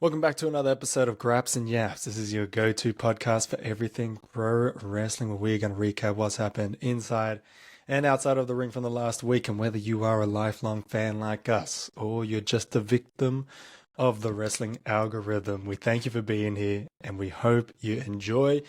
Welcome back to another episode of Graps and Yaps. This is your go-to podcast for everything pro wrestling, where we're going to recap what's happened inside and outside of the ring from the last week. And whether you are a lifelong fan like us or you're just a victim of the wrestling algorithm, we thank you for being here and we hope you enjoy.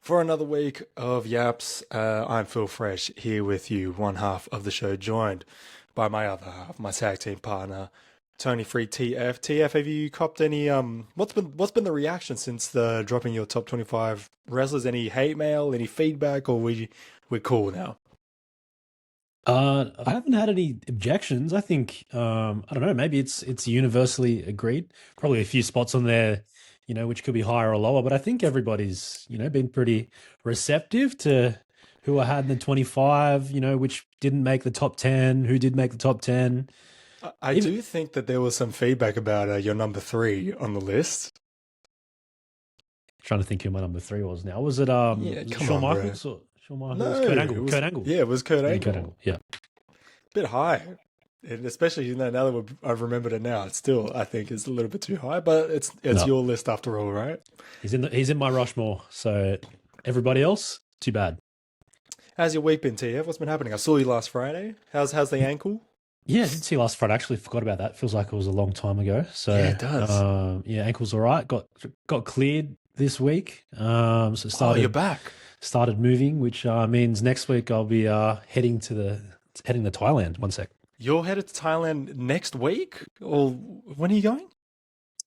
For another week of Yaps, I'm Phil Fresh here with you, one half of the show, joined by my other half, my tag team partner, Tony Free TF. TF, have you copped any what's been the reaction since the dropping your top 25 wrestlers? Any hate mail, any feedback, or we're cool now? I haven't had any objections. I think I don't know, maybe it's universally agreed. Probably a few spots on there, which could be higher or lower, but I think everybody's, been pretty receptive to who I had in the 25, which didn't make the top 10, who did make the top 10. I Even do think that there was some feedback about your number three on the list. trying to think who my number 3 was now. Yeah, Was it come Shawn on, bro. Michaels or Shawn Michaels? No, Kurt it Angle. was Kurt Angle. yeah, it was Kurt Yeah, Kurt Angle. Angle. Yeah. Bit high, and especially now that I've remembered it now, it's still I think it's a little bit too high, but it's No. your list after all, right? He's in my Rushmore. So everybody else, too bad. How's your week been, TF? What's been happening? I saw you last Friday. How's the ankle? Yeah, I did see last Friday. Actually, forgot about that. Feels like it was a long time ago. Yeah, So, it does. yeah, ankle's all right. Got cleared this week. So Oh, you're started back. started moving, which means next week I'll be heading to Thailand. One sec. You're headed to Thailand next week? Or when are you going?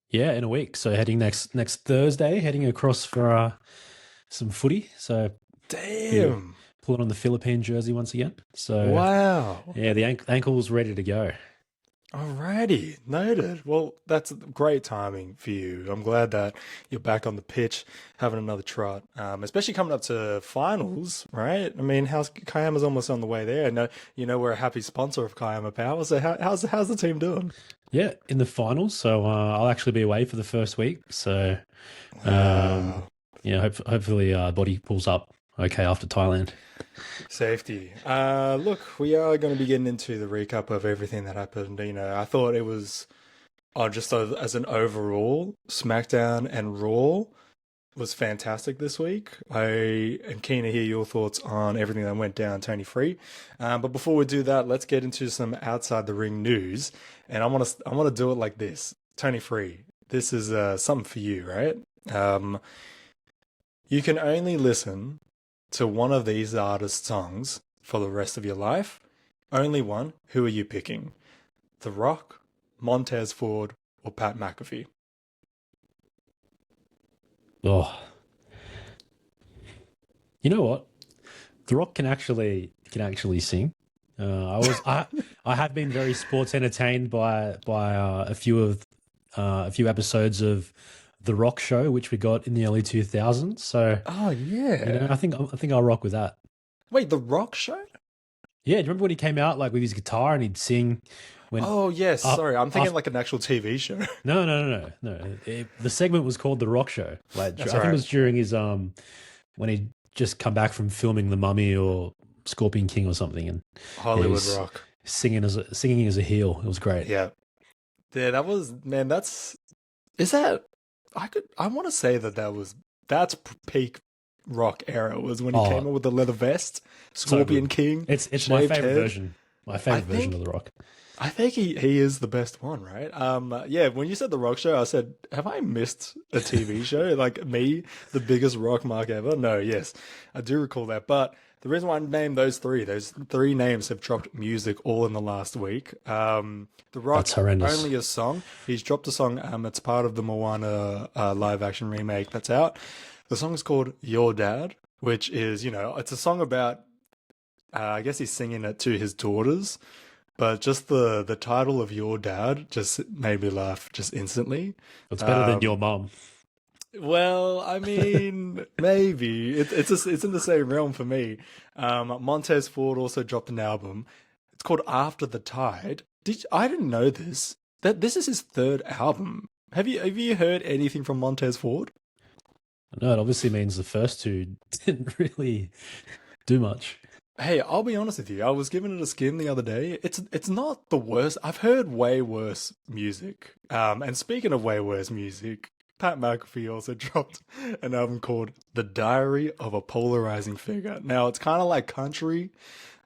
Yeah, in a week. So heading next Thursday, heading across for some footy. So be Damn. pulling on the Philippine jersey once again. So Wow. yeah, the ankle's ready to go. Alrighty. Noted. Well, that's great timing for you. I'm glad that you're back on the pitch having another trot. Especially coming up to finals, right? I mean, how's Kayama's almost on the way there. No, we're a happy sponsor of Kayama Power. So how's the team doing? Yeah, in the finals. So I'll actually be away for the first week. So Wow. yeah, hopefully body pulls up okay after Thailand. Safety. Look, we are going to be getting into the recap of everything that happened. I thought it was, just as an overall, SmackDown and Raw was fantastic this week. I am keen to hear your thoughts on everything that went down, Tony Free. But before we do that, let's get into some outside the ring news. And I want to do it like this, Tony Free. This is something for you, right? Um, you can only listen to one of these artists' songs for the rest of your life. Only one. Who are you picking? The Rock, Montez Ford, or Pat McAfee? Oh, you know what? The Rock can actually sing. I have been very sports entertained by a few episodes of The Rock Show, which we got in the early 2000s. So Oh yeah. I think I'll rock with that. Wait, The Rock show? Yeah, do you remember when he came out like with his guitar and he'd sing when Oh yes. uh, Sorry, I'm thinking after, like an actual TV show. no. The segment was called The Rock Show. Like That's I think it right. was during his when he'd just come back from filming The Mummy or Scorpion King or something, and he Hollywood was Rock. singing as a heel. It was great. Yeah. Yeah, that was man. Is that I want to say that's peak Rock era was when he came Oh, up with the leather vest, so Scorpion good. King, It's my shaved favorite head. version. My I favorite version of think The Rock. I think he is the best one, right? Yeah. When you said the Rock show, I said, have I missed a TV show like me, the biggest rock mark ever? No, yes, I do recall that. But the reason why I named those three names have dropped music all in the last week. The That's Rock horrendous. only a song. He's dropped a song. It's part of the Moana live action remake that's out. The song is called Your Dad, which is it's a song about. I guess he's singing it to his daughters, but just the title of Your Dad just made me laugh just instantly. It's better than Um, your mom. well, I mean, maybe it's in the same realm for me. Montez Ford also dropped an album. It's called After the Tide. I didn't know this. That this is his third album. Have you heard anything from Montez Ford? No, it obviously means the first two didn't really do much. Hey, I'll be honest with you. I was giving it a skim the other day. It's not the worst. I've heard way worse music. And speaking of way worse music, Pat McAfee also dropped an album called "The Diary of a Polarizing Figure." Now it's kind of like country,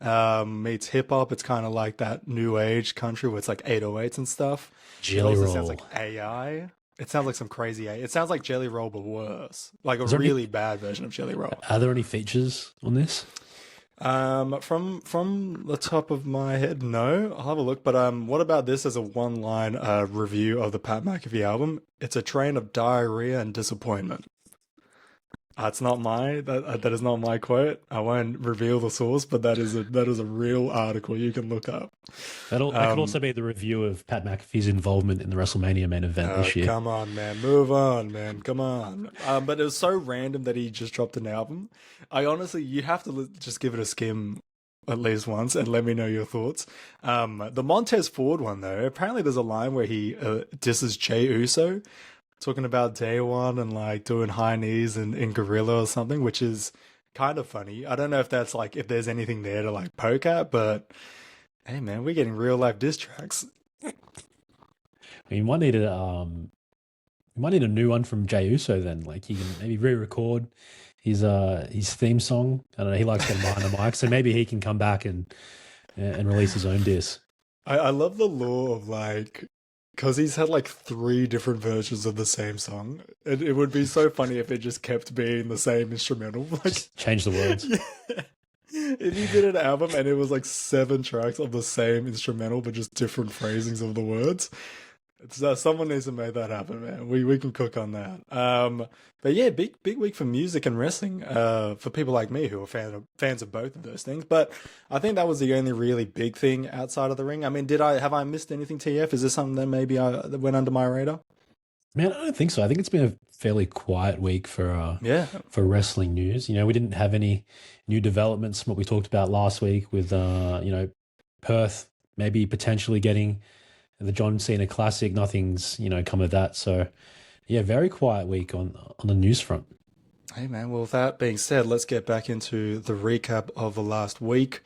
meets hip hop. It's kind of like that new age country where it's like 808s and stuff. It Jelly also sounds like roll. AI. It sounds like some crazy AI. It sounds like Jelly Roll but worse, like a Is there any? really bad version of Jelly Roll. Are there any features on this? From the top of my head, no. I'll have a look. But what about this as a one-line review of the Pat McAfee album? It's a train of diarrhea and disappointment. It's not that is not my quote. I won't reveal the source, but that is a real article you can look up. That could Um, also be the review of Pat McAfee's involvement in the WrestleMania main event this year. Come on, man. Move on, man. Come on. But it was so random that he just dropped an album. I honestly, you have to just give it a skim at least once and let me know your thoughts. The Montez Ford one, though, apparently there's a line where he disses Jey Uso, talking about day one and like doing high knees in Gorilla or something, which is kind of funny. I don't know if that's like, if there's anything there to like poke at, but hey, man, we're getting real life diss tracks. You might need a new one from Jey Uso then. Like he can maybe re-record his theme song. I don't know. He likes getting behind the mic, so maybe he can come back and release his own diss. I love the law of like, because he's had like three different versions of the same song. It would be so funny if it just kept being the same instrumental. Like, Just change the words. yeah. If you did an album and it was like seven tracks of the same instrumental but just different phrasings of the words, someone needs to make that happen, man. We can cook on that. But yeah, big week for music and wrestling. For people like me who are fans of both of those things. But I think that was the only really big thing outside of the ring. I mean, did I have I missed anything? TF? Is this something that maybe that went under my radar? Man, I don't think so. I think it's been a fairly quiet week Yeah, for wrestling news. We didn't have any new developments from what we talked about last week with Perth maybe potentially getting the John Cena Classic. Nothing's come of that. So yeah, very quiet week on the news front. hey man, well, with that being said, let's get back into the recap of the last week.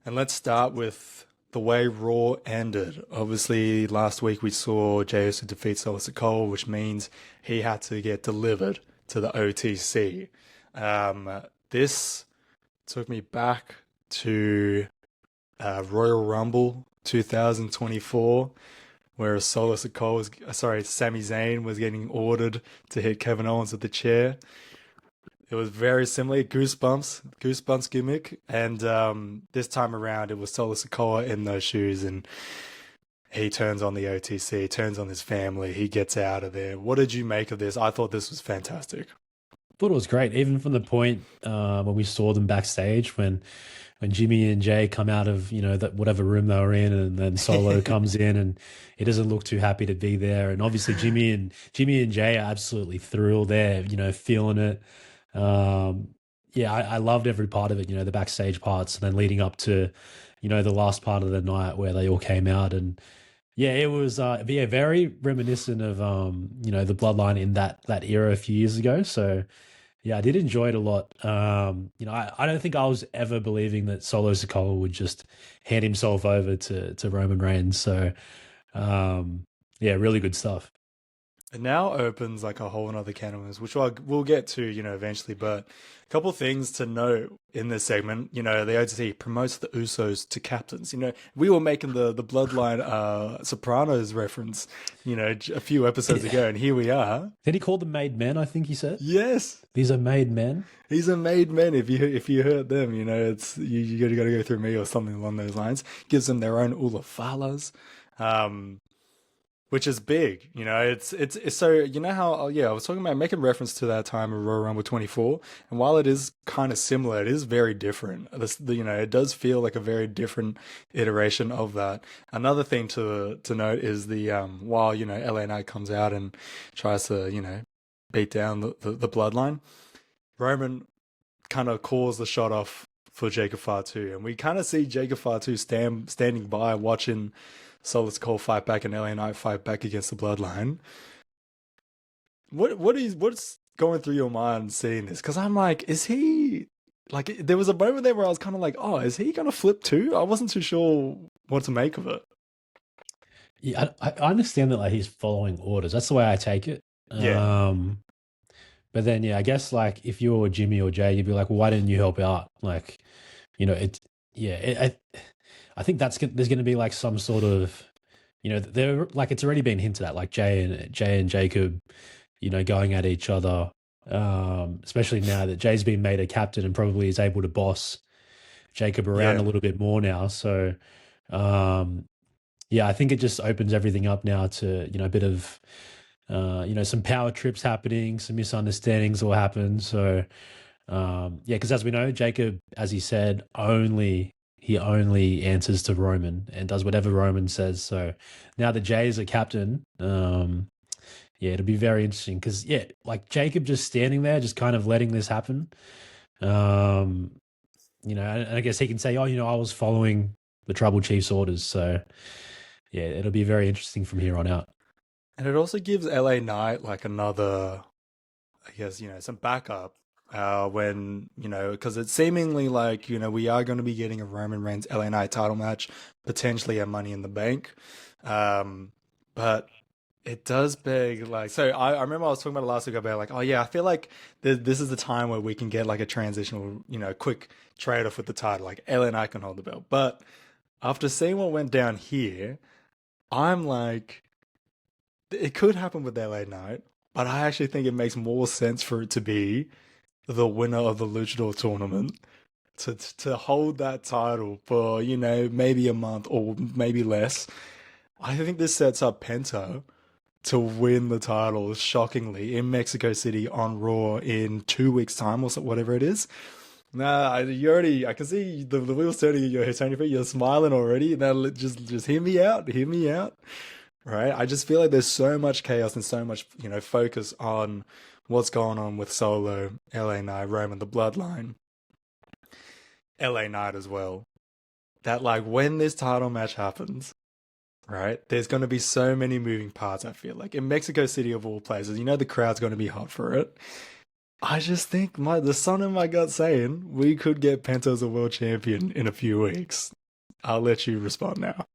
And let's start with the way Raw ended. Obviously, last week we saw Jey Uso defeat Solo Sikoa, which means he had to get delivered to the OTC. This took me back to Royal Rumble 2024, where Sami Zayn was getting ordered to hit Kevin Owens with the chair. It was very similar, goosebumps gimmick, and this time around it was Solo Sikoa in those shoes, and he turns on the OTC, turns on his family, he gets out of there. What did you make of this? I thought this was fantastic. Thought it was great, even from the point when we saw them backstage when Jimmy and Jay come out of that whatever room they were in, and then Solo comes in, and he doesn't look too happy to be there. And obviously Jimmy and Jay are absolutely thrilled there, feeling it. Yeah, I loved every part of it. The backstage parts, and then leading up to the last part of the night where they all came out, and yeah, it was yeah, very reminiscent of the Bloodline in that era a few years ago. So yeah, I did enjoy it a lot. I don't think I was ever believing that Solo Sikoa would just hand himself over to Roman Reigns. So, yeah, really good stuff. It now opens like a whole another can of worms, which we'll get to, eventually. But a couple things to note in this segment, the OTC promotes the Usos to captains. We were making the Bloodline Sopranos reference, a few episodes ago, and here we are. Then he called them made men, I think he said. Yes, These are made men. he's a made man. If you heard them, it's you got to go through me or something along those lines. Gives them their own Ulafalas. Which is big, it's so how yeah, I was talking about making reference to that time of Royal Rumble 24, and while it is kind of similar, it is very different. It does feel like a very different iteration of that. Another thing to note is the while LA Knight comes out and tries to beat down the bloodline, Roman kind of calls the shot off for Jacob Fatu, and we kind of see Jacob Fatu standing by watching Solid Skull fight back and LA Knight fight back against the Bloodline. What's going through your mind seeing this? Because I'm like, is he like there was a moment there where I was kind of like, oh, is he gonna flip too? I wasn't too sure what to make of it. Yeah, I understand that like he's following orders. That's the way I take it. Yeah, But then yeah, I guess like if you were Jimmy or Jay, you'd be like, well, why didn't you help out? Like, it's yeah. I think there's going to be like some sort of they're like it's already been hinted at, like Jay and Jacob, going at each other. Especially now that Jay's been made a captain and probably is able to boss Jacob around yeah, a little bit more now. So, um, yeah, I think it just opens everything up now to a bit of some power trips happening, some misunderstandings will happen. So, yeah, because as we know, Jacob, as he said, he only answers to Roman and does whatever Roman says. So now that Jay is a captain, yeah, it'll be very interesting because yeah, like Jacob just standing there, just kind of letting this happen. Um, and I guess he can say, oh, I was following the Tribal Chief's orders. So yeah, it'll be very interesting from here on out. and it also gives LA Knight like another, I guess, some backup. When because it's seemingly like we are going to be getting a Roman Reigns LA Knight title match, potentially a Money in the Bank, but it does beg like so. I remember I was talking about it last week about like, oh yeah, I feel like this is the time where we can get like a transitional, quick trade off with the title, like LA Knight can hold the belt. But after seeing what went down here, I'm like, it could happen with LA Knight, but I actually think it makes more sense for it to be the winner of the Luchador tournament to hold that title for maybe a month or maybe less. I think this sets up Penta to win the title shockingly in Mexico City on Raw in 2 weeks' time or so, whatever it is. Nah, I can see the wheels turning in your head, Tony. You're smiling already. Now just hear me out. Hear me out. Right? I just feel like there's so much chaos and so much, focus on what's going on with Solo, LA Knight, Roman, the Bloodline, LA Knight as well. That like when this title match happens, right? There's going to be so many moving parts. I feel like in Mexico City of all places, the crowd's going to be hot for it. I just think the son in my gut saying we could get Penta as a world champion in a few weeks. I'll let you respond now.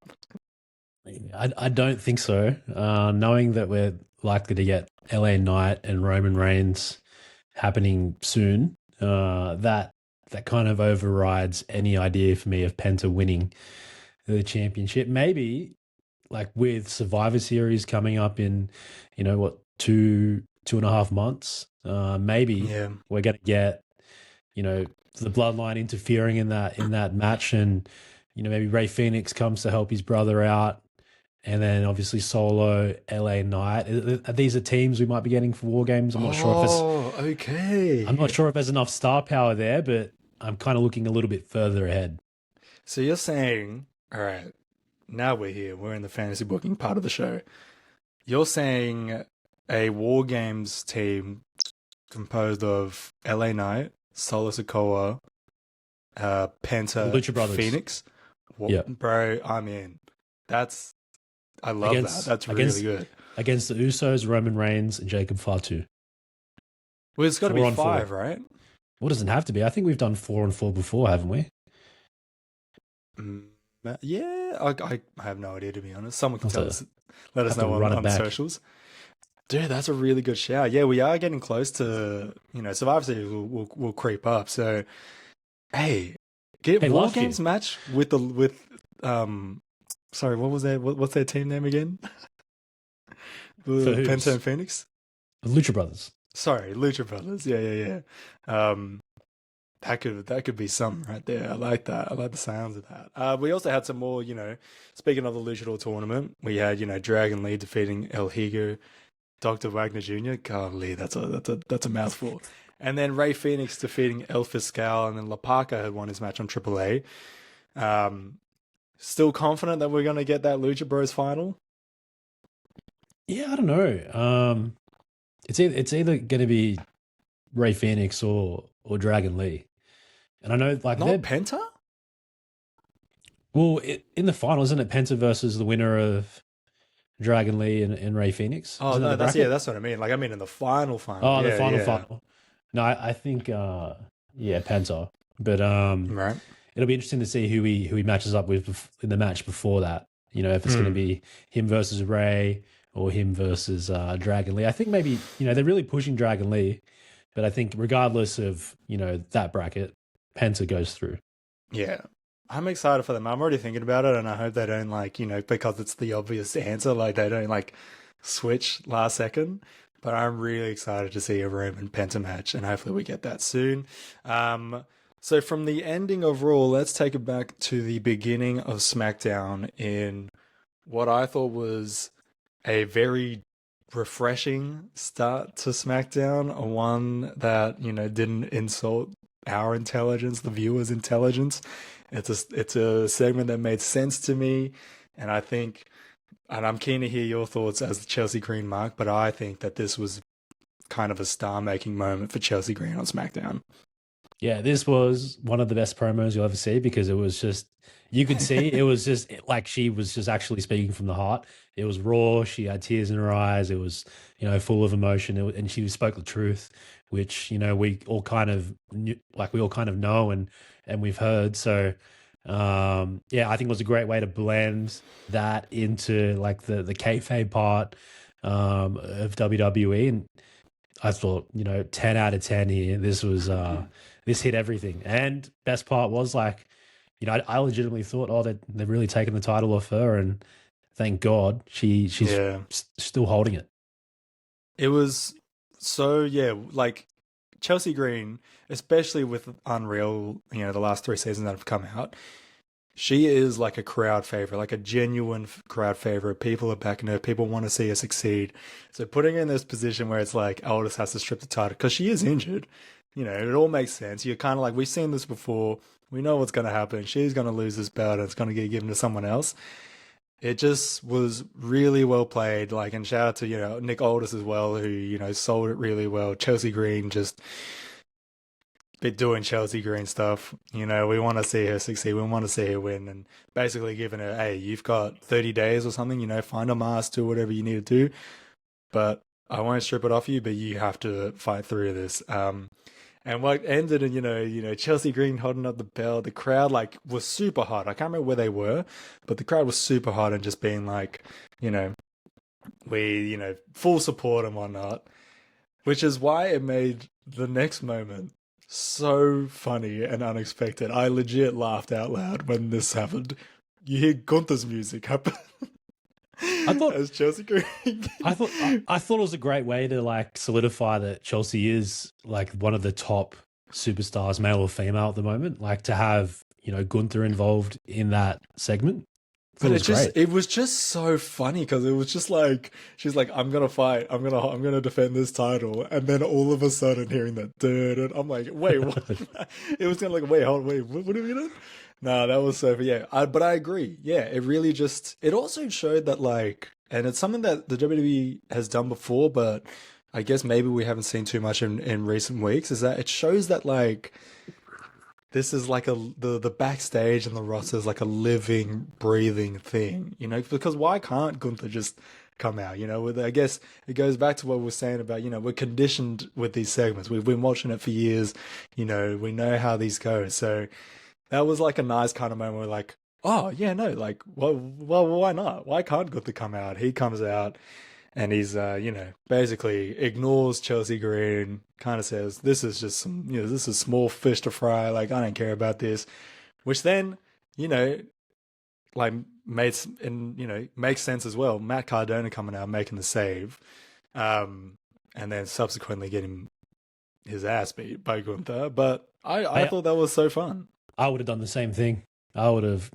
I don't think so. Knowing that we're likely to get LA Knight and Roman Reigns happening soon, that kind of overrides any idea for me of Penta winning the championship. Maybe like with Survivor Series coming up in, what, 2.5 months. Maybe Yeah. we're going to get, the Bloodline interfering in that match, and maybe Rey Fenix comes to help his brother out. And then obviously Solo, LA Knight. These are teams we might be getting for War Games. Oh, okay. I'm not sure if there's enough star power there, but I'm kind of looking a little bit further ahead. So you're saying, all right, now we're here. We're in the fantasy booking part of the show. You're saying a War Games team composed of LA Knight, Solo Sikoa, Penta, The Lucha Brothers. Phoenix. Yeah. Bro, I'm in. I love that. That's really good. Against the Usos, Roman Reigns, and Jacob Fatu. Well, it's got to be 5, four. right? What doesn't have to be? I think we've done 4-on-4 before, haven't we? Yeah, I have no idea, to be honest. Someone can tell us, let us have to know run it on the back. socials. Dude, that's a really good shout. Yeah, we are getting close to, Survivor Series will creep up. So, hey, Hey, War last year- Games match with sorry, what was that? What's their team name again? For whose? Penta and Phoenix? The Lucha Brothers. Sorry, Lucha Brothers. Yeah. That could be something right there. I like that. I like the sounds of that. We also had some more, speaking of the Luchador tournament, we had, Dragon Lee defeating El Higo, Dr. Wagner Jr. God, Lee, that's a mouthful. And then Rey Fenix defeating El Fiscal, and then La Parca had won his match on AAA. Still confident that we're going to get that Lucha Bros final? Yeah, I don't know. It's either going to be Rey Fenix or Dragon Lee, and I know like Not Penta? Well, in the final, isn't it Penta versus the winner of DragonLee and Rey Fenix? Oh, Isn't that no, the bracket? that's what I mean. Like, I mean in the final. Oh, Yeah, the final yeah. final. No, I think yeah, Penta. But Right. it'll be interesting to see who he matches up with in the match before that. You know, if it's going to Mm. be him versus Ray or him versus Dragon Lee. I think maybe they're really pushing Dragon Lee, but I think regardless of that bracket, Penta goes through. Yeah. I'm excited for them. I'm already thinking about it, and I hope they don't like, because it's the obvious answer, like they don't like switch last second. But I'm really excited to see a Roman Penta match, and hopefully we get that soon. So from the ending of Raw, let's take it back to the beginning of SmackDown in what I thought was a very refreshing start to SmackDown, one that, didn't insult our intelligence, the viewers' intelligence. It's a segment that made sense to me, and I think, and I'm keen to hear your thoughts as the Chelsea Green mark, but I think that this was kind of a star-making moment for Chelsea Green on SmackDown. Yeah, this was one of the best promos you'll ever see because it was just, you could see it was just like she was just actually speaking from the heart. It was raw. She had tears in her eyes. It was, full of emotion, and she spoke the truth, which, we all kind of knew, like we all kind of know and we've heard. So, yeah, I think it was a great way to blend that into like the kayfabe part of WWE. And I thought, 10 out of 10 here. This was this hit everything. And best part was like, I legitimately thought, oh, they've really taken the title off her, and thank God she's Yeah. still holding it. It was so, yeah, like Chelsea Green, especially with Unreal, the last three seasons that have come out, she is like a crowd favorite, like a genuine crowd favorite. People are backing her. People want to see her succeed. So putting her in this position where it's like Aldous has to strip the title because she is injured, it all makes sense. You're kind of like, we've seen this before. We know what's going to happen. She's going to lose this belt and it's going to get given to someone else. It just was really well played. Like, and shout out to, Nick Aldis as well, who, sold it really well. Chelsea Green just been doing Chelsea Green stuff. We want to see her succeed. We want to see her win, and basically giving her, hey, you've got 30 days or something. Find a mask, do whatever you need to do. But I won't strip it off you. But you have to fight through this. And what ended in Chelsea Green holding up the belt. The crowd was super hot. I can't remember where they were, but the crowd was super hot and just being like, we full support and whatnot. Which is why it made the next moment so funny and unexpected. I legit laughed out loud when this happened. You hear Gunther's music happen I thought as Chelsea Green. I thought it was a great way to like solidify that Chelsea is like one of the top superstars, male or female at the moment. Like to have Gunther involved in that segment. But It was great. it was just so funny because it was just like she's like, I'm gonna fight, I'm gonna defend this title, and then all of a sudden hearing that dude, I'm like, wait, what? It was kind of like, wait, hold, wait, what are you doing? No, that was so, yeah. But I agree. Yeah, it really just, it also showed that and it's something that the WWE has done before, but I guess maybe we haven't seen too much in recent weeks. Is that it shows that this is like the backstage and the roster is like a living, breathing thing, because why can't Gunther just come out? I guess it goes back to what we were saying about, we're conditioned with these segments. We've been watching it for years, we know how these go. So that was like a nice kind of moment where like, oh yeah, no, like, well, why not? Why can't Gunther come out? He comes out and he's, basically ignores Chelsea Green, kind of says, this is just some, this is small fish to fry. Like, I don't care about this. Which then, like, makes sense as well. Matt Cardona coming out, making the save, and then subsequently getting his ass beat by Gunther. But I thought that was so fun. I would have done the same thing. I would have,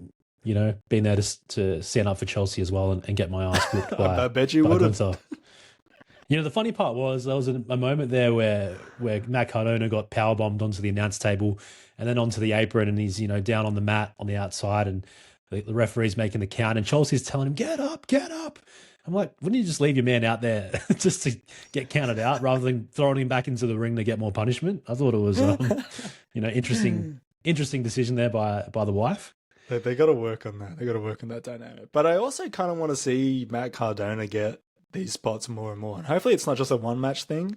been there to stand up for Chelsea as well and get my ass whooped by I bet you would have. The funny part was there was a moment there where Matt Cardona got powerbombed onto the announce table and then onto the apron, and he's down on the mat on the outside, and the referee's making the count, and Chelsea's telling him, get up, get up. I'm like, wouldn't you just leave your man out there just to get counted out rather than throwing him back into the ring to get more punishment? I thought it was interesting decision there by the wife. They got to work on that. They got to work on that dynamic. But I also kind of want to see Matt Cardona get these spots more and more. And hopefully it's not just a one match thing.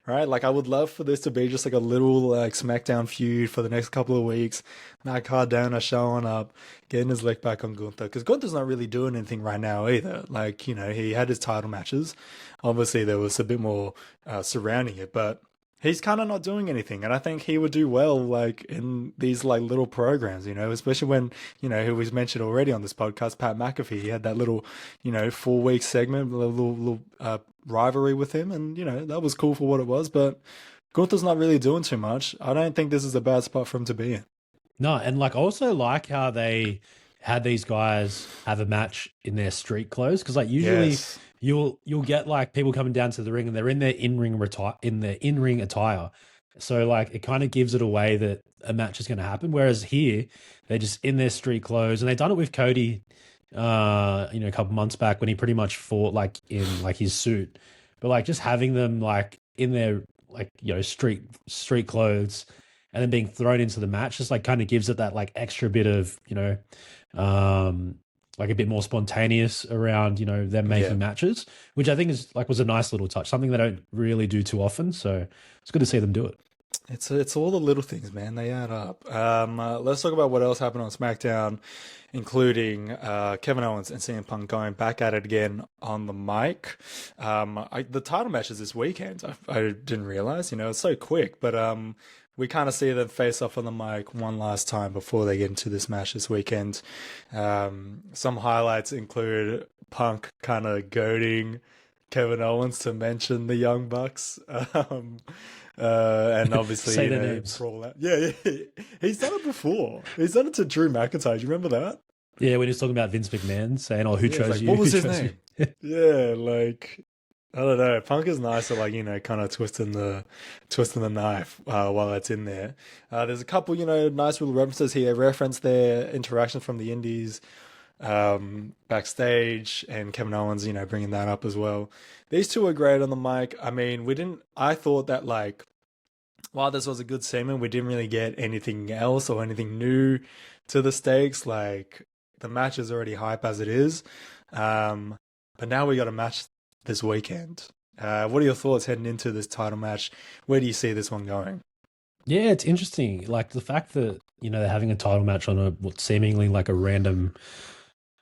right? Like I would love for this to be just like a little like SmackDown feud for the next couple of weeks. Matt Cardona showing up, getting his lick back on Gunther because Gunther's not really doing anything right now either. Like he had his title matches. Obviously, there was a bit more surrounding it, but he's kind of not doing anything, and I think he would do well like in these like little programs, especially when who was mentioned already on this podcast, Pat McAfee. He had that little 4 week segment, a little rivalry with him, and that was cool for what it was. But Gunther's not really doing too much. I don't think this is a bad spot for him to be in. No, and like also like how they had these guys have a match in their street clothes because like usually Yes. you'll get like people coming down to the ring and they're in their in ring attire. So like it kind of gives it away that a match is going to happen. Whereas here they're just in their street clothes and they've done it with Cody, a couple months back when he pretty much fought like in like his suit, but like just having them like in their like street clothes and then being thrown into the match just like kind of gives it that like extra bit of like a bit more spontaneous around them Yeah. making matches, which I think is like was a nice little touch, something they don't really do too often. So it's good to see them do it. It's all the little things, man. They add up. Let's talk about what else happened on SmackDown, including Kevin Owens and CM Punk going back at it again on the mic. The title matches this weekend, I didn't realize. It's so quick, but we kind of see them face off on the mic one last time before they get into this match this weekend. Some highlights include Punk kind of goading Kevin Owens to mention the Young Bucks. And obviously, Say their names. brawl out. Yeah, yeah, he's done it before. He's done it to Drew McIntyre. Do you remember that? Yeah, when he was talking about Vince McMahon saying, "Oh, who Yeah, it's chose like, you? what Who was his chose name? you?" Yeah, like I don't know. Punk is nice at like kind of twisting the knife while it's in there. There's a couple nice little references here. Reference their interaction from the Indies backstage, and Kevin Owens bringing that up as well. These two are great on the mic. I mean, we didn't. I thought that like while this was a good segment, we didn't really get anything else or anything new to the stakes. Like the match is already hype as it is. But now we got a match this weekend. What are your thoughts heading into this title match? Where do you see this one going? Yeah, it's interesting. Like the fact that they're having a title match on a what seemingly like a random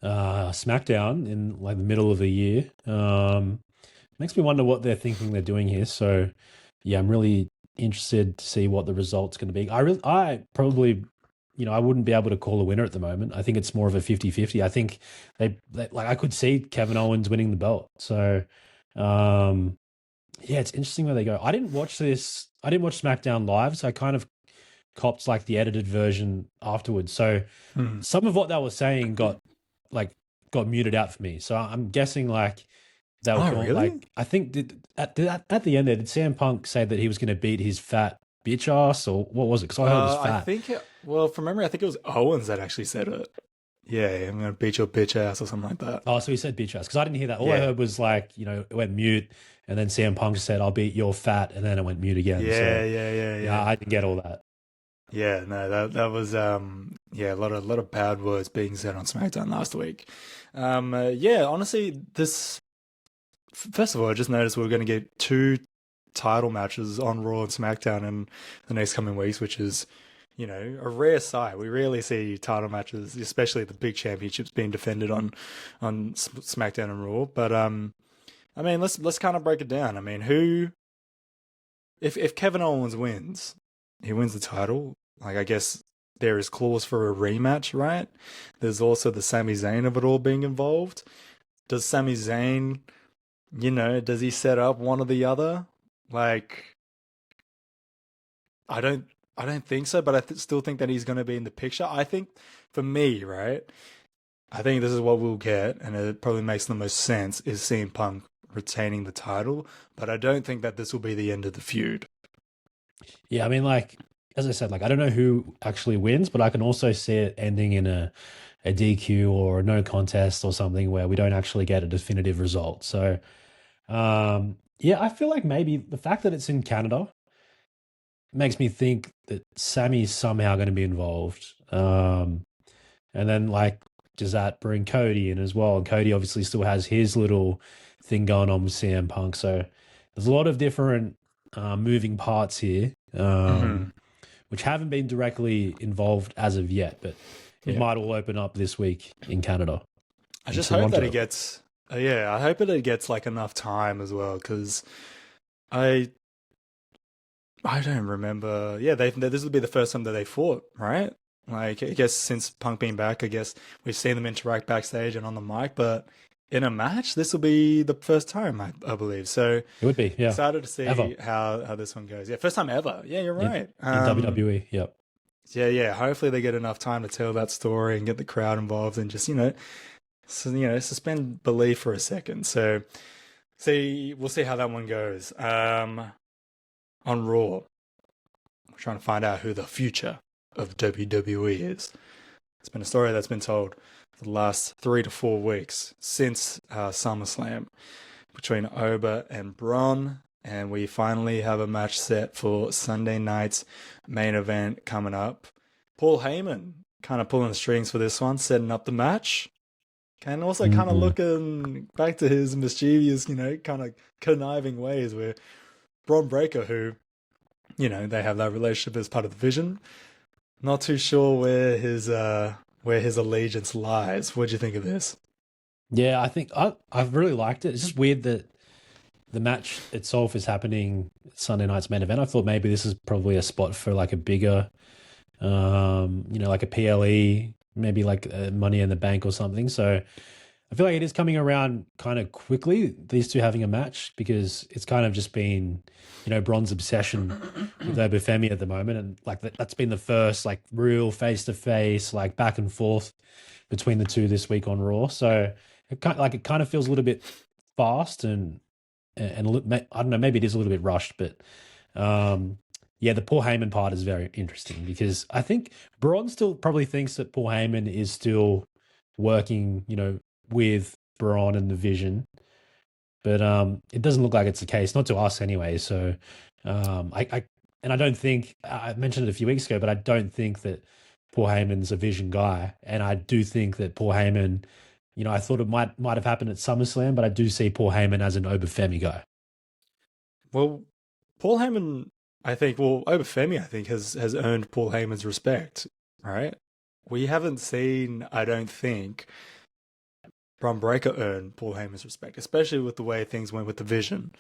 SmackDown in like the middle of the year makes me wonder what they're thinking they're doing here. So yeah, I'm really interested to see what the result's going to be. I probably I wouldn't be able to call a winner at the moment. I think it's more of a 50-50. I think they like I could see Kevin Owens winning the belt. So um yeah, it's interesting where they go. I didn't watch this. I didn't watch SmackDown live, so I kind of copped like the edited version afterwards. So Hmm. some of what they were saying like got muted out for me. So I'm guessing like they were Oh, really? like I think at the end there did CM Punk say that he was going to beat his fat bitch ass or what was it? Because I heard it was I fat. think well, from memory, I think it was Owens that actually said it. Yeah, I'm gonna beat your bitch ass or something like that. Oh, so he said bitch ass because I didn't hear that. All I Yeah, heard was like it went mute, and then CM Punk said I'll beat your fat, and then it went mute again. yeah, So yeah, yeah, yeah, yeah. I didn't get all that. Yeah, no, that was yeah, a lot of bad words being said on SmackDown last week. Yeah, honestly, this first of all, I just noticed we are going to get two title matches on Raw and SmackDown in the next coming weeks, which is a rare sight. We rarely see title matches, especially the big championships, being defended on SmackDown and Raw. But I mean, let's kind of break it down. I mean, who if Kevin Owens wins, he wins the title. Like I guess there is clause for a rematch, right? There's also the Sami Zayn of it all being involved. Does Sami Zayn, does he set up one or the other? Like I don't I don't think so, but still think that he's going to be in the picture. I think for me, right? I think this is what we'll get, and it probably makes the most sense is CM Punk retaining the title, but I don't think that this will be the end of the feud. Yeah, I mean, like as I said, like I don't know who actually wins, but I can also see it ending in a DQ or a no contest or something where we don't actually get a definitive result. So, yeah, I feel like maybe the fact that it's in Canada makes me think that Sammy's somehow going to be involved. And then like, does that bring Cody in as well? And Cody obviously still has his little thing going on with CM Punk. So there's a lot of different moving parts here, Hmm. which haven't been directly involved as of yet, but it Yeah. might all open up this week in Canada, I in just hope that it Toronto. gets. Yeah, I hope that it gets like enough time as well, because I I don't remember. Yeah, they this would be the first time that they fought, right? Like, I guess since Punk being back, I guess we've seen them interact backstage and on the mic, but in a match, this will be the first time, I believe. So It would be, yeah, excited to ever see how this one goes. Yeah, first time ever. Yeah, you're in right. WWE. Yep. Yeah. Hopefully they get enough time to tell that story and get the crowd involved and just suspend belief for a second. So we'll see how that one goes. On Raw, we're trying to find out who the future of WWE is. It's been a story that's been told for the last 3 to 4 weeks since SummerSlam between Oba and Braun, and we finally have a match set for Sunday night's main event coming up. Paul Heyman kind of pulling the strings for this one, setting up the match, and also kind of Mm. looking back to his mischievous, kind of conniving ways where Braun Breaker, who, they have that relationship as part of the Vision. Not too sure where his allegiance lies. What do you think of this? Yeah, I think I've really liked it. It's just weird that the match itself is happening Sunday night's main event. I thought maybe this is probably a spot for like a bigger, like a PLE, maybe like Money in the Bank or something. So I feel like it is coming around kind of quickly, these two having a match, because it's kind of just been, Bron's obsession with Obafemi at the moment. And like that's been the first like real face to face, like back and forth between the two this week on Raw. So it kind of feels a little bit fast and I don't know, maybe it is a little bit rushed, but yeah, the Paul Heyman part is very interesting because I think Braun still probably thinks that Paul Heyman is still working, with Braun and the Vision, but it doesn't look like it's the case, not to us anyway. So I don't think I mentioned it a few weeks ago, but I don't think that Paul Heyman's a Vision guy, and I do think that Paul Heyman, I thought it might have happened at SummerSlam, but I do see Paul Heyman as an Obafemi guy. Well, Paul Heyman, Obafemi, I think, has earned Paul Heyman's respect, right? We haven't seen, I don't think, Bron Breakker earn Paul Heyman's respect, especially with the way things went with the Vision.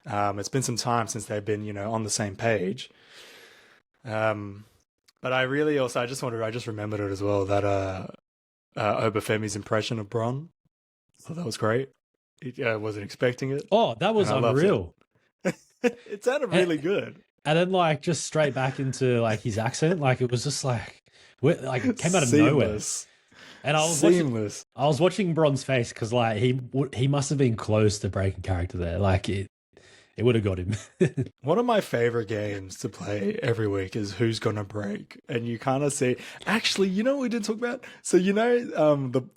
It's been some time since they've been, on the same page. But I just remembered it as well, that Obafemi's impression of Bron. I thought that was great. I wasn't expecting it, Oh, that and was I loved it. unreal. It sounded And, really good. and then like just straight back into like his accent, like it was just like it came out of nowhere. Seamless. And Seamless. I was watching Bron's face because like he must have been close to breaking character there. Like it would have got him. One of my favorite games to play every week is Who's Gonna Break, and you kind of see. Actually, you know what we didn't talk about? So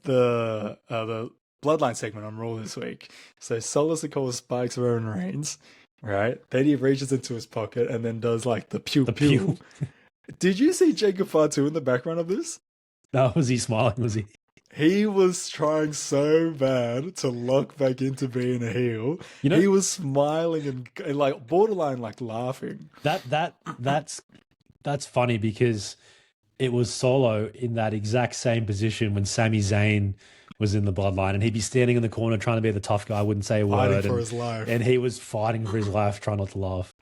the Bloodline segment on Raw this week. So Solo Sikoa spikes Roman Reigns, right? Then he reaches into his pocket and then does like the pew The pew. pew. Did you see Jacob Fatu in the background of this? No, was he smiling? Was he? He was trying so bad to lock back into being a heel. You know He was smiling and like borderline like laughing. that's funny because it was Solo in that exact same position when Sami Zayn was in the Bloodline, and he'd be standing in the corner trying to be the tough guy, wouldn't say a Fighting word, for his life. and he was fighting for his life, trying not to laugh.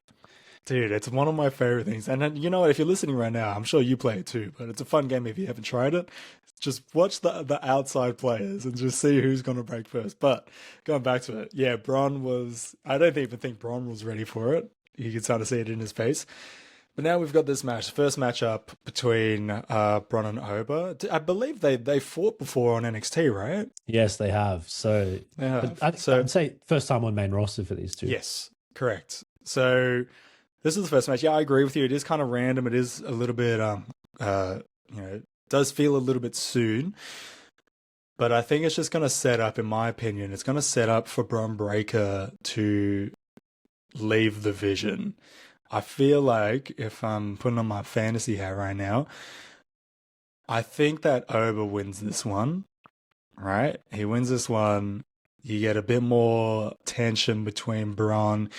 Dude, it's one of my favorite things. And then, you know what? If you're listening right now, I'm sure you play it too, but it's a fun game if you haven't tried it. Just watch the outside players and just see who's going to break first. But going back to it, yeah, I don't even think Braun was ready for it. You can kind of see it in his face. But now we've got this match, first matchup between Braun and Oba. I believe they fought before on NXT, right? Yes, they have. So, Yeah. but I'd say first time on main roster for these two. Yes, correct. So this is the first match. Yeah, I agree with you. It is kind of random. It is a little bit, does feel a little bit soon. But I think it's just going to set up, in my opinion, it's going to set up for Bron Breakker to leave the Vision. I feel like, if I'm putting on my fantasy hat right now, I think that Oba wins this one, right? He wins this one. You get a bit more tension between Braun,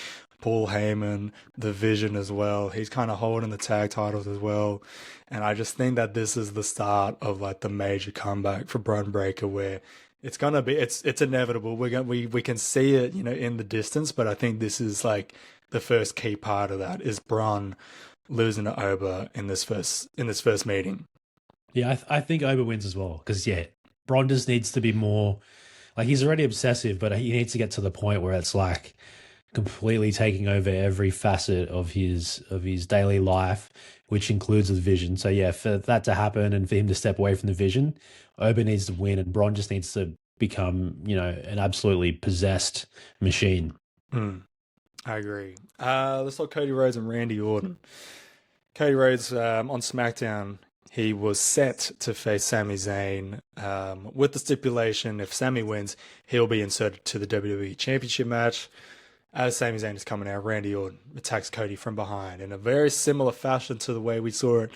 Paul Heyman, the Vision as well. He's kind of holding the tag titles as well. And I just think that this is the start of like the major comeback for Bron Breakker, where it's gonna be it's inevitable. We can see it, in the distance, but I think this is like the first key part of that is Bron losing to Oba in this first meeting. Yeah, I think Oba wins as well because Bron just needs to be more like he's already obsessive, but he needs to get to the point where it's like completely taking over every facet of his daily life, which includes the Vision. So yeah, for that to happen and for him to step away from the Vision, Oba needs to win, and Bron just needs to become an absolutely possessed machine. Mm, I agree. Let's talk Cody Rhodes and Randy Orton. Cody Rhodes on SmackDown, he was set to face Sami Zayn with the stipulation if Sami wins, he'll be inserted to the WWE Championship match. As Sami Zayn is coming out, Randy Orton attacks Cody from behind in a very similar fashion to the way we saw it,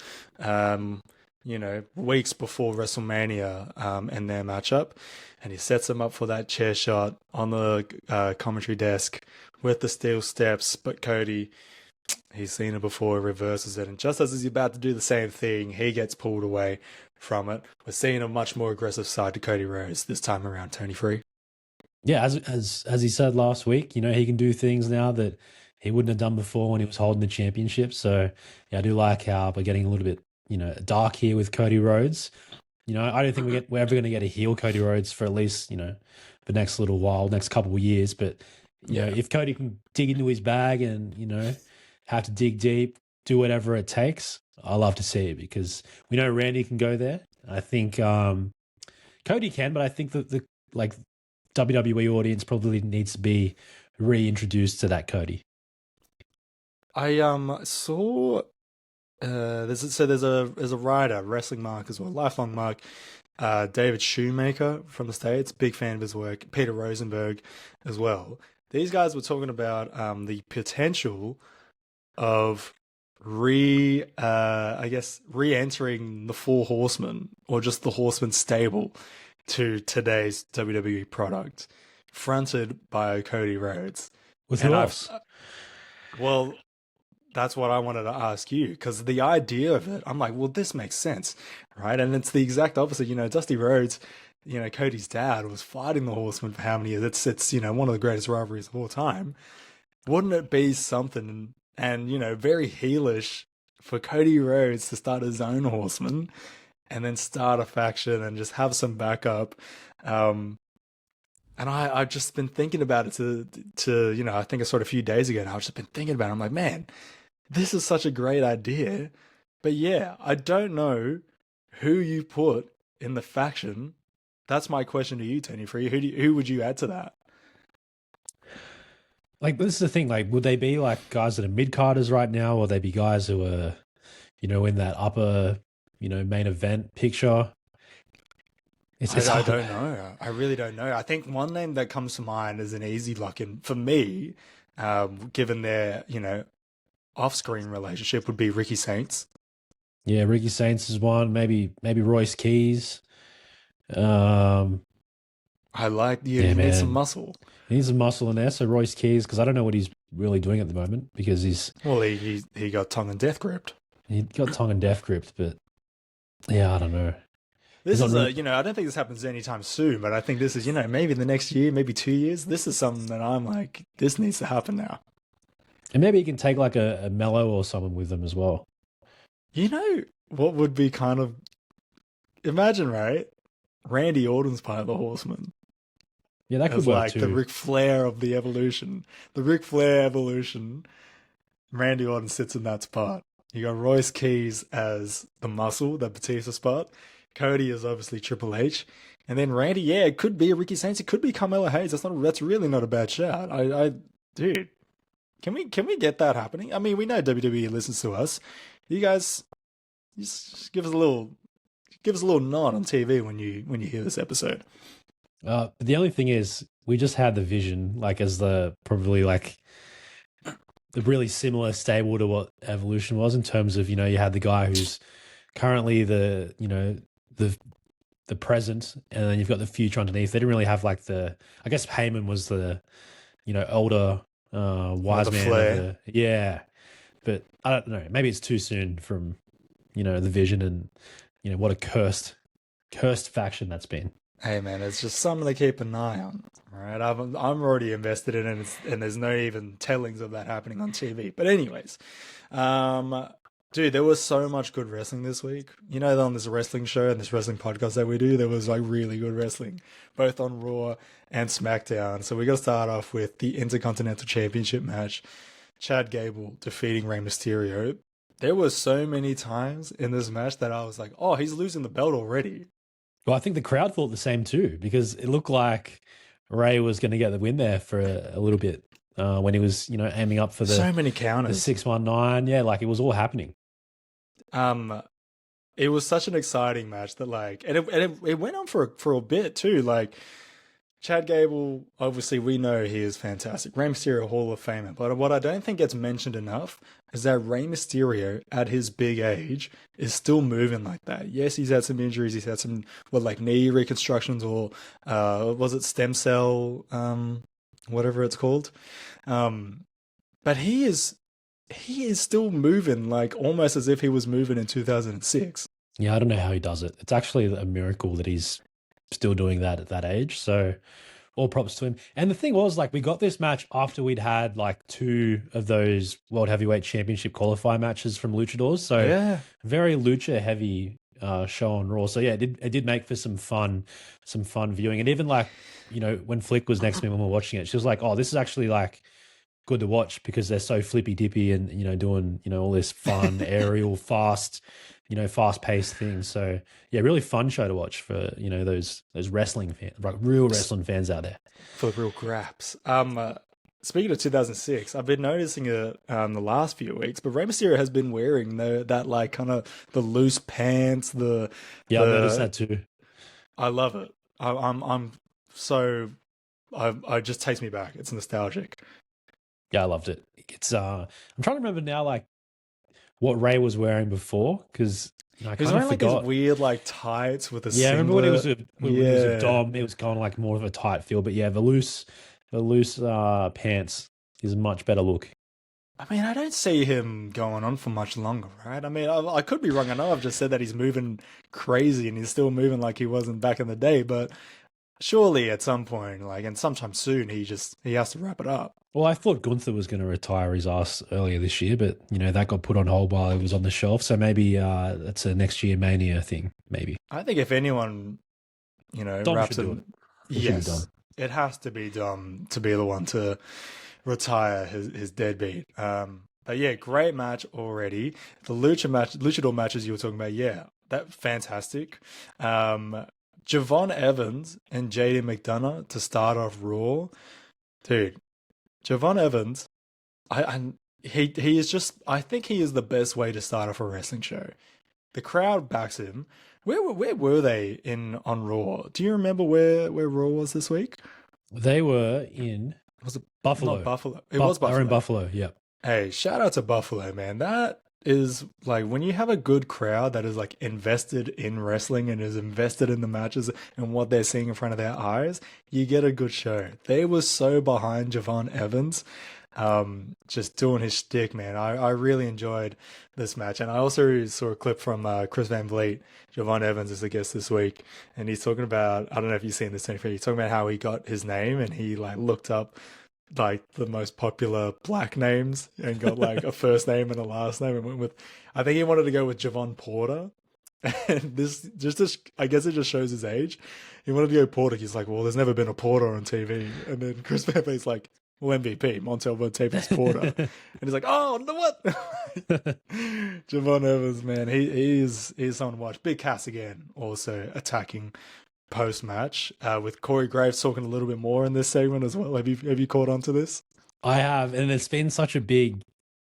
weeks before WrestleMania in their matchup. And he sets him up for that chair shot on the commentary desk with the steel steps. But Cody, he's seen it before, reverses it. And just as he's about to do the same thing, he gets pulled away from it. We're seeing a much more aggressive side to Cody Rhodes this time around, Tony Free. Yeah, as he said last week, he can do things now that he wouldn't have done before when he was holding the championship. So yeah, I do like how we're getting a little bit, dark here with Cody Rhodes. I don't think we're ever going to get a heel Cody Rhodes for at least, the next little while, next couple of years. But if Cody can dig into his bag and, have to dig deep, do whatever it takes, I love to see it because we know Randy can go there. I think Cody can, but I think that the WWE audience probably needs to be reintroduced to that Cody. I saw there's a writer, wrestling mark as well, lifelong mark, David Shoemaker from the States, big fan of his work, Peter Rosenberg as well. These guys were talking about the potential of re-entering the Four Horsemen or just the Horsemen stable to today's WWE product, fronted by Cody Rhodes. With who else? Well, that's what I wanted to ask you, because the idea of it, I'm like, well, this makes sense, right? And it's the exact opposite. Dusty Rhodes, Cody's dad was fighting the Horsemen for how many years? It's one of the greatest rivalries of all time. Wouldn't it be something and very heelish for Cody Rhodes to start his own Horseman and then start a faction and just have some backup? And I've just been thinking about it to I think I saw it a few days ago, and I've just been thinking about it. I'm like, man, this is such a great idea. But yeah, I don't know who you put in the faction. That's my question to you, Tony Free. Who would you add to that? This is the thing. Would they be guys that are mid-carders right now, or would they be guys who are, in that upper, main event picture? I don't know. I really don't know. I think one name that comes to mind is an easy lock in for me, given their, off-screen relationship, would be Ricky Saints. Yeah, Ricky Saints is one. Maybe Royce Keys. I like you. He needs some muscle. He needs some muscle in there. So Royce Keys, because I don't know what he's really doing at the moment because he got tongue and death gripped. He got tongue and death gripped, but yeah, I don't know. This is I don't think this happens anytime soon, but I think this is, maybe the next year, maybe 2 years. This is something that I'm like, this needs to happen now. And maybe he can take a Mello or someone with him as well. What would be kind of, imagine, right? Randy Orton's part of the Horsemen. Yeah, that could work like too. The Ric Flair of the evolution. The Ric Flair evolution. Randy Orton sits in that spot. You got Royce Keys as the muscle, the Batista spot. Cody is obviously Triple H. And then Randy, it could be a Ricky Saints. It could be Carmelo Hayes. That's really not a bad shout. Dude, can we get that happening? I mean, we know WWE listens to us. You guys, just give us a little nod on TV when you hear this episode. But the only thing is, we just had the Vision as the probably the really similar stable to what Evolution was in terms of you had the guy who's currently the present, and then you've got the future underneath. They didn't really have I guess Heyman was the older Oh, wise the man of flair. the yeah. But I don't know. Maybe it's too soon from the vision and what a cursed faction that's been. Hey man, it's just something to keep an eye on. All right, I'm already invested in it, and there's no even tellings of that happening on TV. But anyways, um, dude, there was so much good wrestling this week. You know, on this wrestling show and this wrestling podcast that we do, there was like really good wrestling, both on Raw and SmackDown. So we got to start off with the Intercontinental Championship match. Chad Gable defeating Rey Mysterio. There was so many times in this match that I was like, "Oh, he's losing the belt already." Well, I think the crowd thought the same too because it looked like Ray was going to get the win there for a little bit when he was aiming up for So many the counters. 619. Yeah, like it was all happening. Um, it was such an exciting match that like, and it went on for a bit too. Like Chad Gable, obviously we know he is fantastic. Rey Mysterio, Hall of Famer. But what I don't think gets mentioned enough is that Rey Mysterio, at his big age, is still moving like that. Yes, he's had some injuries. He's had some like knee reconstructions or was it stem cell, whatever it's called. Um, but he is still moving like almost as if he was moving in 2006. Yeah, I don't know how he does it. It's actually a miracle that he's still doing that at that age. So all props to him. And the thing was, like, we got this match after we'd had like two of those World Heavyweight Championship qualifier matches from Luchadors. So Yeah. very lucha heavy show on Raw. So yeah, it did make for some fun viewing. And even like, when Flick was next to me when we were watching it, she was like, "Oh, this is actually like good to watch because they're so flippy dippy and doing all this fun aerial fast paced things." So yeah, really fun show to watch for those wrestling fans, like real wrestling fans out there. For the real graps. Speaking of 2006, I've been noticing it the last few weeks, but Rey Mysterio has been wearing that like kind of the loose pants, Yeah, I've noticed the that too. I love it. I'm so I just takes me back. It's nostalgic. Yeah, I loved it. It's I'm trying to remember now like what Ray was wearing before because I He was kind of wearing like these forgot. weird like tights with a Yeah, I remember when he was singlet. when he was with Yeah. Dom, it was going like more of a tight feel. But yeah, the loose pants is a much better look. I mean, I don't see him going on for much longer, right? I mean, I could be wrong. I know I've just said that he's moving crazy and he's still moving like he wasn't back in the day, but surely at some point, like, and sometime soon, he has to wrap it up. Well, I thought Gunther was going to retire his ass earlier this year, but that got put on hold while he was on the shelf. So maybe that's a next year Mania thing. Maybe I think if anyone, Dom should wraps do it. it, It should be Dom. yes, it has to be Dom to be the one to retire his deadbeat. But yeah, great match already. The luchador matches you were talking about, yeah, that fantastic. Um, Javon Evans and JD McDonough to start off Raw, dude. Javon Evans, he is just. I think he is the best way to start off a wrestling show. The crowd backs him. Where were they in on Raw? Do you remember where Raw was this week? They were in Was it not Buffalo. Buffalo? It was They were in Buffalo. Buffalo. Yeah. Hey, shout out to Buffalo, man. That is like when you have a good crowd that is like invested in wrestling and is invested in the matches and what they're seeing in front of their eyes, you get a good show. They were so behind Javon Evans, just doing his shtick, man. I really enjoyed this match. And I also saw a clip from Chris Van Vliet. Javon Evans is a guest this week, and he's talking about, I don't know if you've seen this, Tony, he's talking about how he got his name and he like looked up like the most popular black names and got like a first name and a last name and went with, I think he wanted to go with Javon Porter. And I guess it just shows his age. He wanted to go Porter. He's like, well, there's never been a Porter on TV. And then Chris Pepe's like, well, MVP, Montel Tavis Porter. And he's like, oh, no, what? Javon Evans, man, he's someone to watch. Big Cass again, also attacking post match with Corey Graves talking a little bit more in this segment as well. Have you caught on to this? I have, and it's been such a big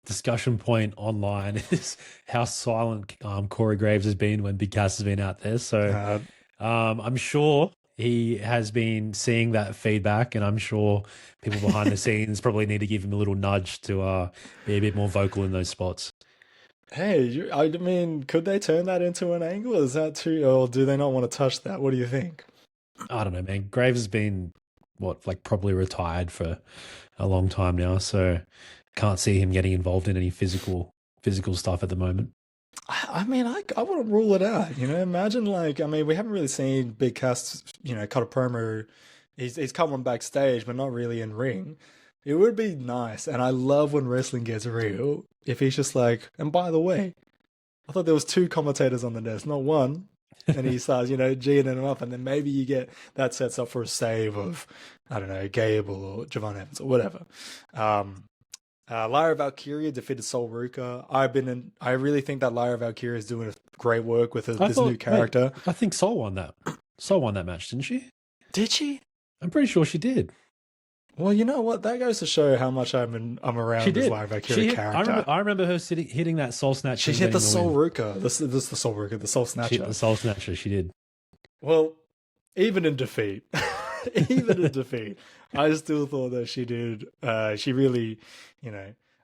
discussion point online is how silent Corey Graves has been when Big Cass has been out there. So Uh, I'm sure he has been seeing that feedback, and I'm sure people behind the scenes probably need to give him a little nudge to be a bit more vocal in those spots. hey, I mean, could they turn that into an angle? Is that too, or do they not want to touch that? What do you think? I don't know, man. Graves has been what, like probably retired for a long time now. So can't see him getting involved in any physical stuff at the moment. I mean, I wouldn't rule it out. Imagine like, I mean, we haven't really seen Big Cass, cut a promo. He's come on backstage, but not really in ring. It would be nice, and I love when wrestling gets real. If he's just like, and by the way, I thought there was two commentators on the desk, not one. And he starts, G'ing him up, and then maybe you get that sets up for a save of, I don't know, Gable or Javon Evans or whatever. Lyra Valkyria defeated Sol Ruka. I really think that Lyra Valkyria is doing great work with this new character. Wait, I think Sol won that. Sol won that match, didn't she? Did she? I'm pretty sure she did. Well, you know what? That goes to show how much I'm around this Lyra Valkyria character. I remember her hitting that Soul Snatcher. She hit the Sol Ruka. This is the Sol Ruka, the Soul Snatcher. She hit the Soul Snatcher. She did. Well, even in defeat, I still thought that she did. She really,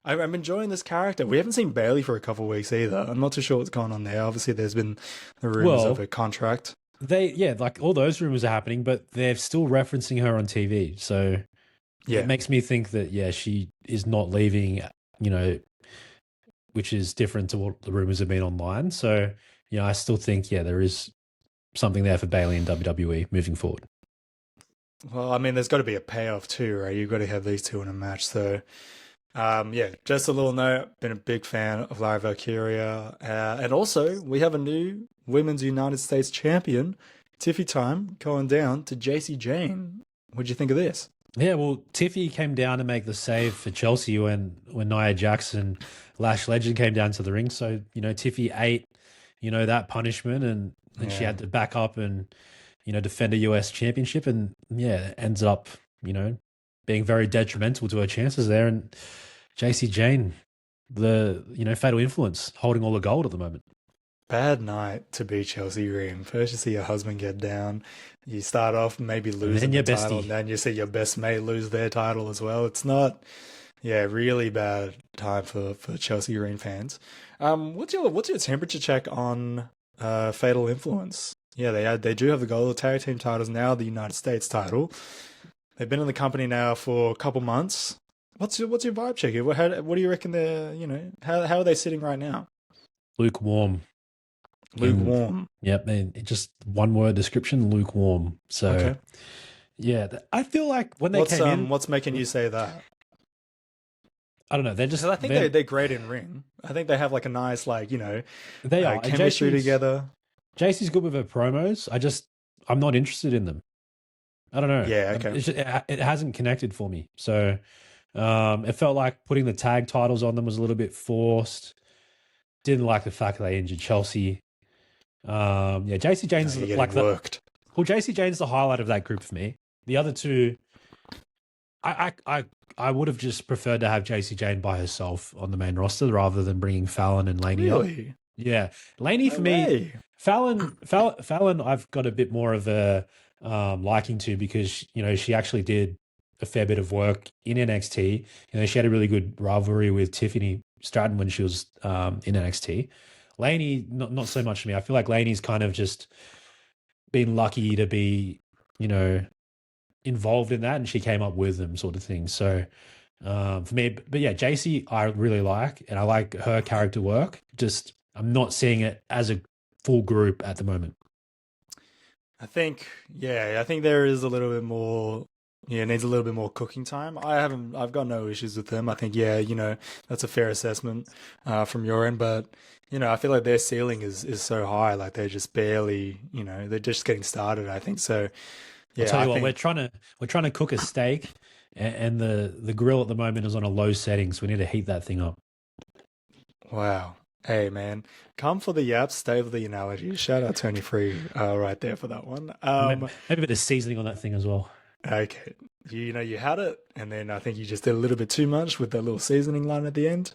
I'm enjoying this character. We haven't seen Bailey for a couple of weeks either. I'm not too sure what's going on there. Obviously, there's been the rumors of a contract. Like all those rumors are happening, but they're still referencing her on TV. So it makes me think that she is not leaving. Which is different to what the rumors have been online. So I still think there is something there for Bailey and WWE moving forward. Well, I mean, there's got to be a payoff too, right? You've got to have these two in a match. So, just a little note. Been a big fan of Lyra Valkyria. And also, we have a new Women's United States champion, Tiffy Time, going down to JC Jane. What'd you think of this? Yeah, well, Tiffy came down to make the save for Chelsea when Nia Jax and Lash Legend came down to the ring. So, Tiffy ate, that punishment and she had to back up and, defend a US championship and ends up, being very detrimental to her chances there. And JC Jane, the, fatal influence, holding all the gold at the moment. Bad night to be Chelsea Green. First you see your husband get down. You start off maybe losing the title, and then you see your best mate lose their title as well. It's not, really bad time for Chelsea Green fans. What's your temperature check on Fatal Influence? Yeah, they do have the gold. The tag team titles now the United States title. They've been in the company now for a couple months. What's your vibe check? What do you reckon they're how are they sitting right now? Lukewarm. Yep, just one word description: lukewarm. So, I feel like when they came in, what's making you say that? I don't know. I think they're great in ring. I think they have like a nice they are chemistry together. JC's good with her promos. I'm not interested in them. I don't know. Yeah, okay. It hasn't connected for me. So, it felt like putting the tag titles on them was a little bit forced. Didn't like the fact that they injured Chelsea. JC Jane's worked. Well, JC Jane's the highlight of that group for me. The other two, I would have just preferred to have JC Jane by herself on the main roster rather than bringing Fallon and Laney up. Yeah, Laney for me. Fallon, I've got a bit more of a liking to because she actually did a fair bit of work in NXT. She had a really good rivalry with Tiffany Stratton when she was in NXT. Laney, not so much for me. I feel like Laney's kind of just been lucky to be, involved in that, and she came up with them, sort of thing. So for me, but JC, I really like, and I like her character work. Just I'm not seeing it as a full group at the moment. I think there is a little bit more. Yeah, it needs a little bit more cooking time. I've got no issues with them. I think, that's a fair assessment from your end. But, I feel like their ceiling is so high. Like they're just barely, they're just getting started, I think. So, yeah. I'll tell you what, we're trying to cook a steak and the grill at the moment is on a low setting. So we need to heat that thing up. Wow. Hey, man, come for the yaps, stay for the analogy. Shout out Tony Free right there for that one. Maybe a bit of seasoning on that thing as well. Okay. You had it, and then I think you just did a little bit too much with that little seasoning line at the end.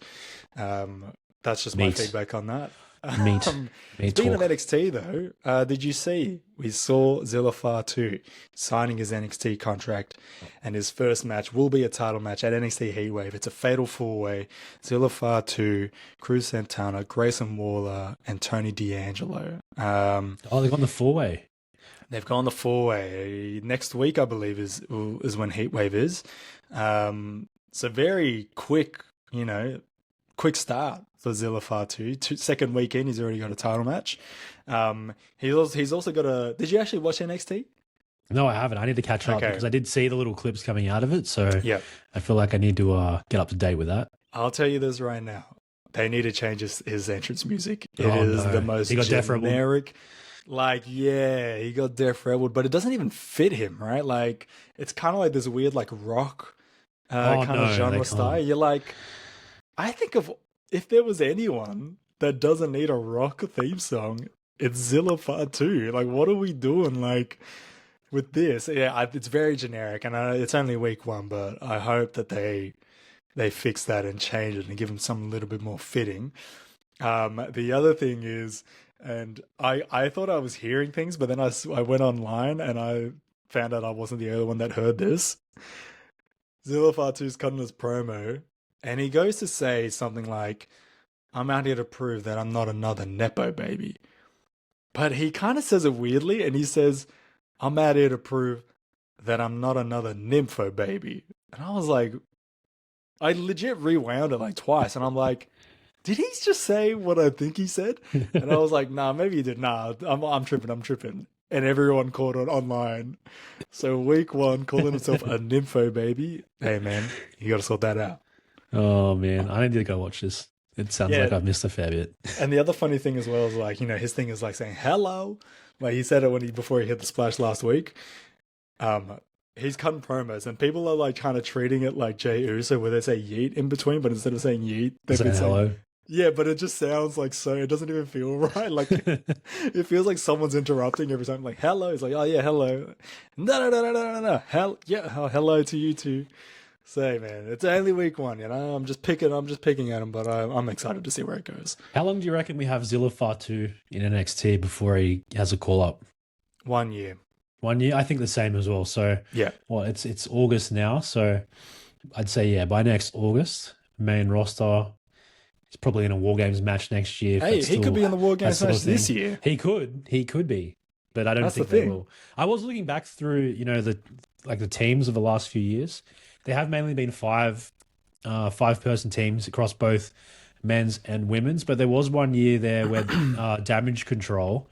That's just my feedback on that. Speaking of NXT, though, did you see we saw Zillafar 2 signing his NXT contract, and his first match will be a title match at NXT Heatwave. It's a fatal four-way. Zillafar 2, Cruz Santana, Grayson Waller, and Tony D'Angelo. They've gone the four-way. They've gone the 4-way. Next week, I believe, is when Heatwave is. So very quick, quick start for Zilla Fatu. Second weekend, he's already got a title match. He's also got a. Did you actually watch NXT? No, I haven't. I need to catch up Okay. because I did see the little clips coming out of it. So Yeah. I feel like I need to get up to date with that. I'll tell you this right now. They need to change his entrance music. It Oh, is no. the most He got Def Rebel. generic. Like, yeah, he got Def Rebel, but it doesn't even fit him, right? Like, it's kind of like this weird, like, rock kind of they genre can't. style. You're like, I think if there was anyone that doesn't need a rock theme song, it's Zilla Fatu. Like, what are we doing? Like, with this, yeah, it's very generic, and it's only week one, but I hope that they fix that and change it and give him something a little bit more fitting. The other thing is, and I thought I was hearing things, but then I went online and I found out I wasn't the only one that heard this. Zilla Fatu's cutting his promo, and he goes to say something like, "I'm out here to prove that I'm not another Nepo baby." But he kind of says it weirdly, and he says, "I'm out here to prove that I'm not another Nympho baby." And I was like, I legit rewound it like twice, and I'm like, did he just say what I think he said? And I was like, nah, maybe he did. Nah, I'm tripping. And everyone called it online. So week one, calling himself a Nympho baby. Hey man, you got to sort that out. Oh man, I need to go watch this. It sounds like I've missed a fair bit. And the other funny thing as well is like, his thing is like saying hello. Like he said it before he hit the splash last week. He's cutting promos, and people are like kind of treating it like Jey Uso, where they say yeet in between, but instead of saying yeet, they've been saying hello. Yeah, but it just sounds like it doesn't even feel right. Like it feels like someone's interrupting every time. Like hello, it's like, oh yeah, hello. No. Hello to you too. Say man, it's only week one. I'm just picking at him, but I'm excited to see where it goes. How long do you reckon we have Zilla Fatu in NXT before he has a call up? 1 year. 1 year, I think the same as well. So yeah, well, it's August now, so I'd say by next August, main roster. He's probably in a War Games match next year. Hey, he could be in the War Games match this year. He could be, but I don't think they will. I was looking back through, the teams of the last few years. They have mainly been five-person teams across both men's and women's, but there was 1 year there where Damage Control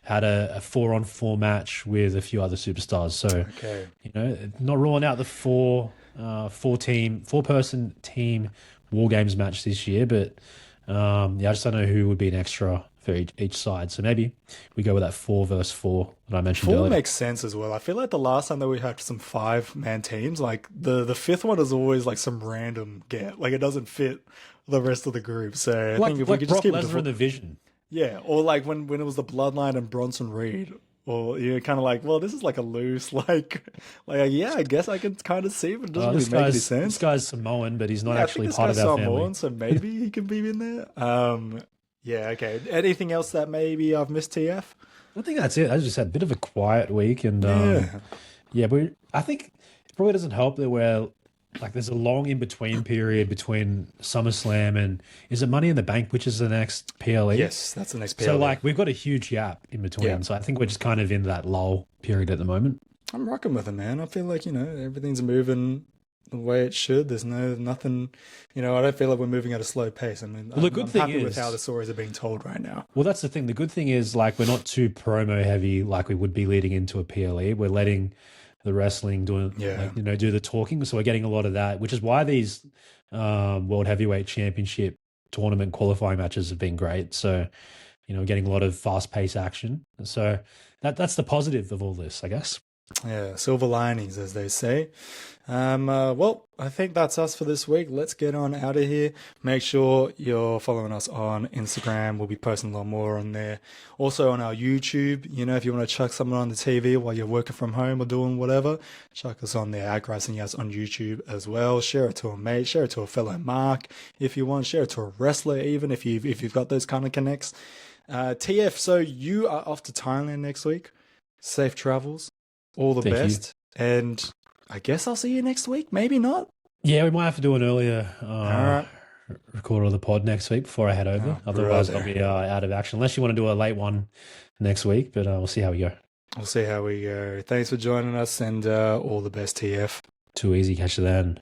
had a 4-on-4 match with a few other superstars. So, not ruling out the four-person team War Games match this year, but I just don't know who would be an extra for each side. So maybe we go with that 4 versus 4 that I mentioned earlier. 4 makes sense as well. I feel like the last time that we had some 5-man teams, like the fifth one is always like some random get. Like it doesn't fit the rest of the group. So I think if we could just keep Lesnar in the Vision. Yeah, or like when it was the Bloodline and Bronson Reed. Or you're kind of like, well, this is like a loose, yeah, I guess I can kind of see, but it doesn't really make any sense. This guy's Samoan, but he's not actually part of our family. So maybe he can be in there. Yeah, okay. Anything else that maybe I've missed, TF? I think that's it. I just had a bit of a quiet week, and but I think it probably doesn't help that we're there's a long in between period between SummerSlam and is it Money in the Bank, which is the next PLE? Yes, that's the next PLE. So we've got a huge gap in between. Yeah. So I think we're just kind of in that lull period at the moment. I'm rocking with it, man. I feel like, everything's moving the way it should. There's nothing, I don't feel like we're moving at a slow pace. I mean, I'm happy with how the stories are being told right now. Well, that's the thing. The good thing is we're not too promo heavy like we would be leading into a PLE. We're letting the wrestling do the talking. So we're getting a lot of that, which is why these World Heavyweight Championship tournament qualifying matches have been great. So, getting a lot of fast-paced action. So that's the positive of all this, I guess. Yeah, silver linings, as they say. Well, I think that's us for this week. Let's get on out of here. Make sure you're following us on Instagram. We'll be posting a lot more on there. Also on our YouTube, if you want to chuck something on the TV while you're working from home or doing whatever, chuck us on there. Aggressing us on YouTube as well. Share it to a mate. Share it to a fellow Mark if you want. Share it to a wrestler even if you've got those kind of connects. TF, so you are off to Thailand next week. Safe travels. All the best. And I guess I'll see you next week. Maybe not. Yeah, we might have to do an earlier record of the pod next week before I head over. Otherwise, I'll be out of action. Unless you want to do a late one next week, but we'll see how we go. We'll see how we go. Thanks for joining us, and all the best, TF. Too easy, catch you then.